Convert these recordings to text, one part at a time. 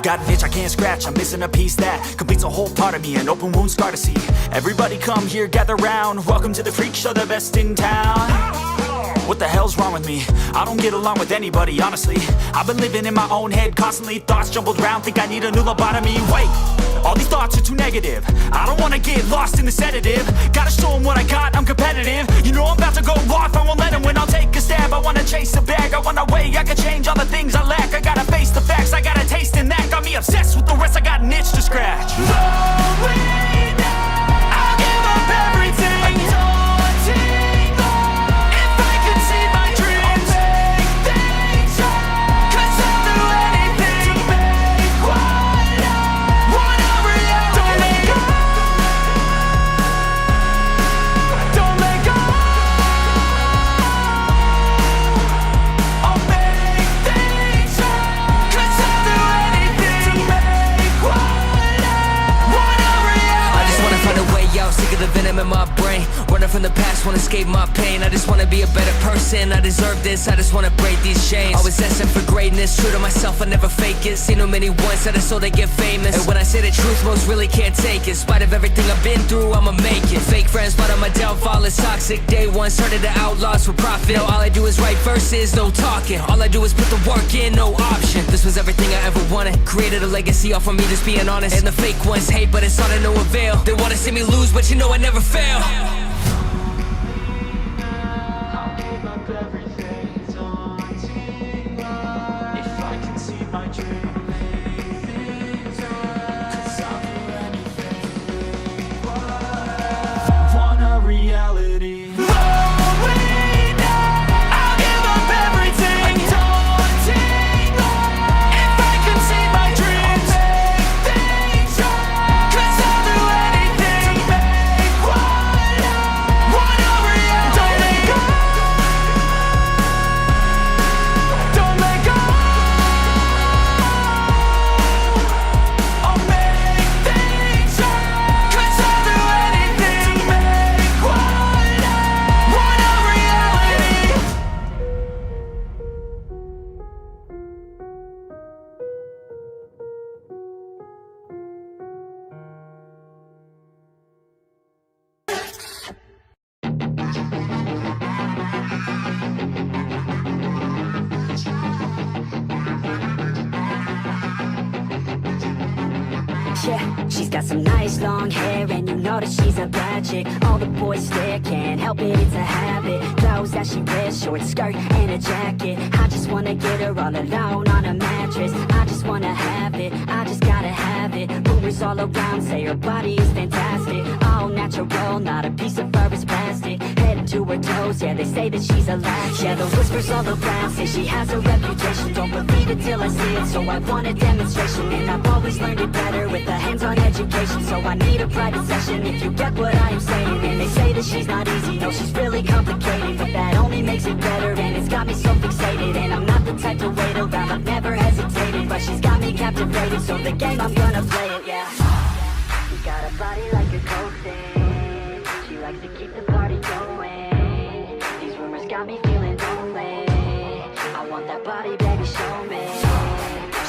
got an itch I can't scratch, I'm missing a piece that completes a whole part of me, an open wound scar to see. Everybody come here, gather round, welcome to the freak show, the best in town. What the hell's wrong with me? I don't get along with anybody, honestly. I've been living in my own head constantly, thoughts jumbled round, think I need a new lobotomy. Wait, all these thoughts are too negative, I don't wanna get lost in the sedative. Gotta show them what I got, I'm competitive. You know I'm about to go off, I won't let them win, I'll take a stab. I wanna chase a bag, I wanna weigh, I can change all the things I lack. I gotta face the facts, I got a taste in that. Got me obsessed with the rest, I got an itch to scratch. Lonely now, I'll give up everything. The venom in my brain, running from the past, wanna escape my pain. I just wanna be a better person, I deserve this, I just wanna break these chains. Always asking for greatness, true to myself, I never fake it. Seen too many ones that are so they get famous. And when I say the truth, most really can't take it. In spite of everything I've been through, I'ma make it. Fake friends, but on my downfall is toxic. Day one, started the outlaws for profit. Now all I do is write verses, no talking. All I do is put the work in, no option. This was everything I ever wanted, created a legacy off of me just being honest. And the fake ones hate, but it's all to no avail. They wanna see me lose, but you know I never fail. I'll give up everything, daunting if I can see my dream. Cause I'll do anything, want a reality. Lonely now, I'll give up everything, daunting if I can see my dreams. Things right, cause I'll do anything to make one a reality. Don't let go, don't let go. I'll make things right, cause I'll do anything to make one a reality. Yeah, she's got some nice long hair, and you know that she's a bad chick. All the boys stare, can't help it, it's a habit. Clothes that she wears, short skirt and a jacket. I just wanna get her all alone on a mattress. I just wanna have it, I just gotta have it. Rumors all around say her body is fantastic. All natural, not a piece of fur is plastic. Head to her toes, yeah, they say that she's a latch. Yeah, the whispers all around say she has a reputation. Don't believe it till I see it, so I want a demonstration. And I've always learned it better with a hands-on education. So I need a private session if you get what I am saying. And they say that she's not easy, no, she's really complicated. But that only makes it better, and it's got me so fixated. And I'm not the type to wait around, I've never hesitated. But she's got me captivated, so the game, I'm gonna play it, yeah. You got a body like a coke thing, she likes to keep the party going. These rumors got me feeling lonely, I want that body, baby, show me.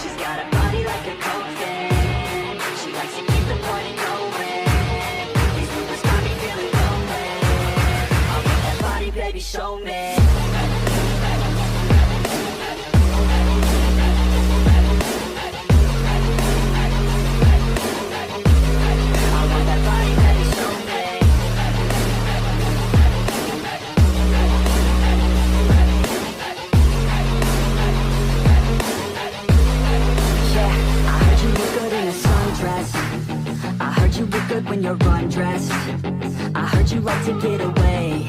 She's got a body like a coke thing, she likes to keep the party going. These rumors got me feeling lonely, I want that body, baby, show me. You look good when you're undressed. I heard you like to get away.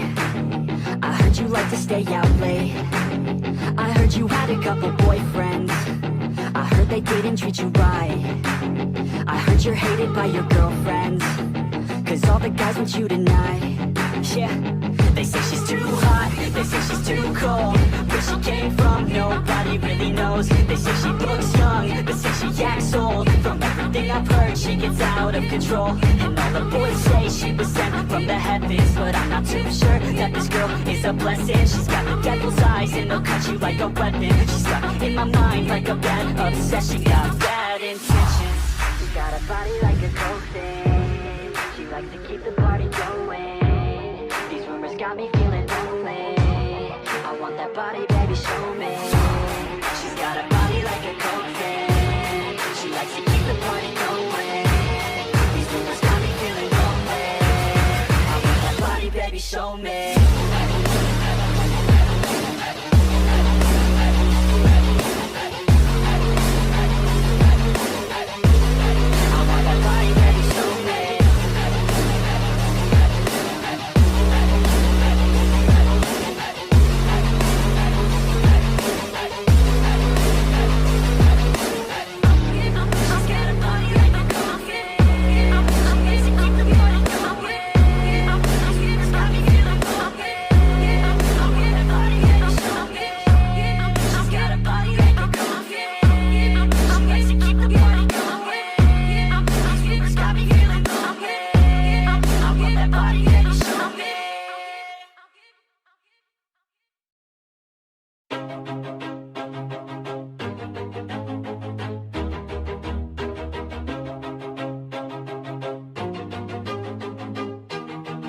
I heard you like to stay out late. I heard you had a couple boyfriends. I heard they didn't treat you right. I heard you're hated by your girlfriends, cause all the guys want you tonight. Yeah, they say she's too hot, they say she's too cold. Where she came from, nobody really knows. They say she looks young, but say she acts old. From everything I've heard, she gets out of control. And all the boys say she was sent from the heavens, but I'm not too sure that this girl is a blessing. She's got the devil's eyes and they'll cut you like a weapon. She's stuck in my mind like a bad obsession. Got bad intentions. She's got a body like a coke thing. She likes to keep the party going. These rumors got me feeling lonely. I want that body, baby, show me. She's got a body like a coke thing. She likes to keep the party going. These rumors got me feeling lonely. I want that body, baby, show me.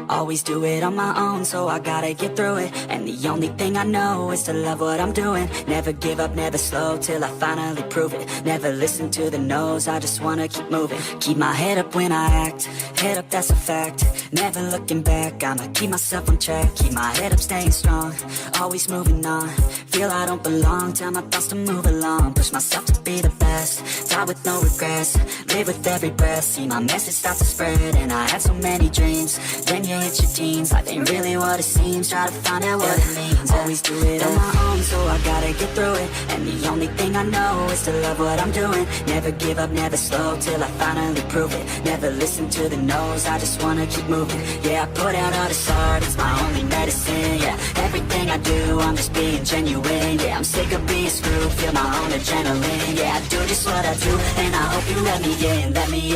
Always do it on my own, so I gotta get through it. And the only thing I know is to love what I'm doing. Never give up, never slow, till I finally prove it. Never listen to the no's, I just wanna keep moving. Keep my head up when I act, head up, that's a fact. Never looking back, I'ma keep myself on track. Keep my head up, staying strong, always moving on. Feel I don't belong, tell my thoughts to move along. Push myself to be the best, die with no regrets. Live with every breath, see my message start to spread. And I had so many dreams, then you hit your teens. Life ain't really what it seems, try to find out what it means. Always do it on my own, so I gotta get through it. And the only thing I know is to love what I'm doing. Never give up, never slow, till I finally prove it. Never listen to the no's, I just wanna keep moving. Yeah, I put out all this art, it's my only medicine. Yeah, everything I do, I'm just being genuine. Yeah, I'm sick of being screwed, feel my own adrenaline. Yeah, I do just what I do, and I hope you let me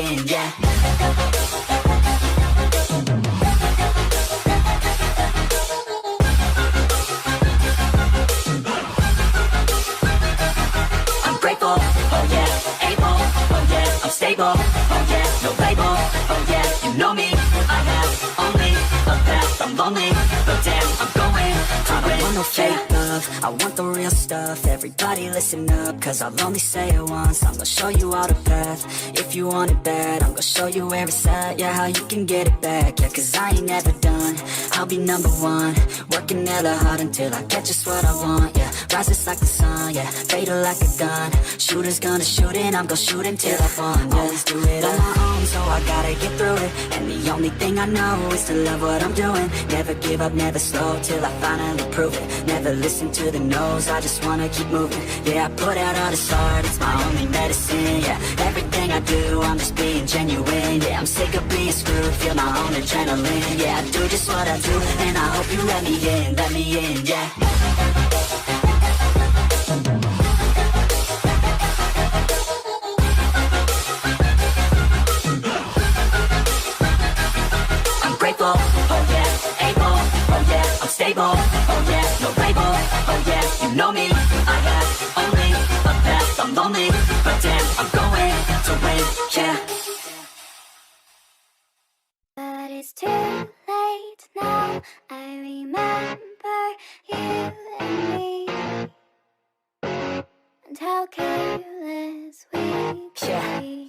in, yeah. Oh yeah, able, oh yeah, I'm stable, oh yeah, no label, oh yeah, you know me, I have only a path, I'm lonely, but damn, I'm going to win. I don't want no fake love, I want the real stuff. Everybody listen up, cause I'll only say it once. I'm gonna show you all the path, if you want it bad. I'm gonna show you where it's at, yeah, how you can get it back. Yeah, cause I ain't never done, I'll be number one. Working hella hard until I get just what I want, yeah. Rises like the sun, yeah, fatal like a gun. Shooters gonna shoot and I'm gonna shoot until I won, yeah. Always do it on my own, so I gotta get through it. And the only thing I know is to love what I'm doing. Never give up, never slow, till I finally prove it. Never listen to the no's, I just wanna keep moving. Yeah, I put out all this art, it's my only medicine. Yeah, everything I do, I'm just being genuine. Yeah, I'm sick of being screwed, feel my own adrenaline. Yeah, I do just what I do, and I hope you let me in, yeah. Oh yeah, able, oh yeah, I'm stable, oh yeah, no label, oh yeah, you know me, I have only a path, I'm lonely, but damn, I'm going to win, yeah. But it's too late now, I remember you and me, and how careless we could be.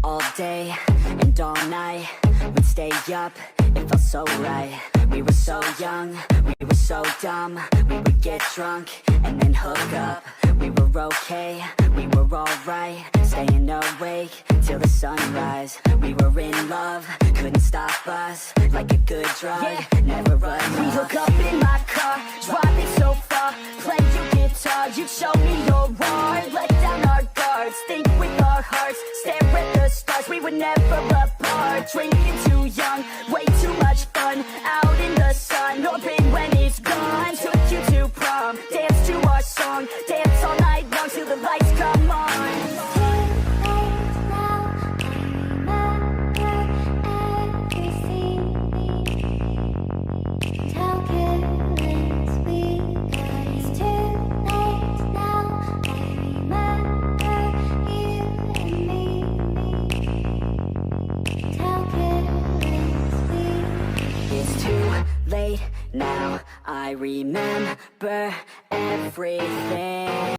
All day and all night, we'd stay up, it felt so right. We were so young, we were so dumb. We would get drunk and then hook up. We were okay, we were alright. Staying awake till the sunrise. We were in love, couldn't stop us. Like a good drug, never enough. We hook up in my car, driving so far. Play your guitar, you show me your art. Let down our guards, think with our hearts. Stare at the stars, we were never apart. Drinking too young, way too much fun. Out in the sun, hoping when it's gone. Took you to prom, dance to our song. Dance all night long till the lights come on. Me I remember everything.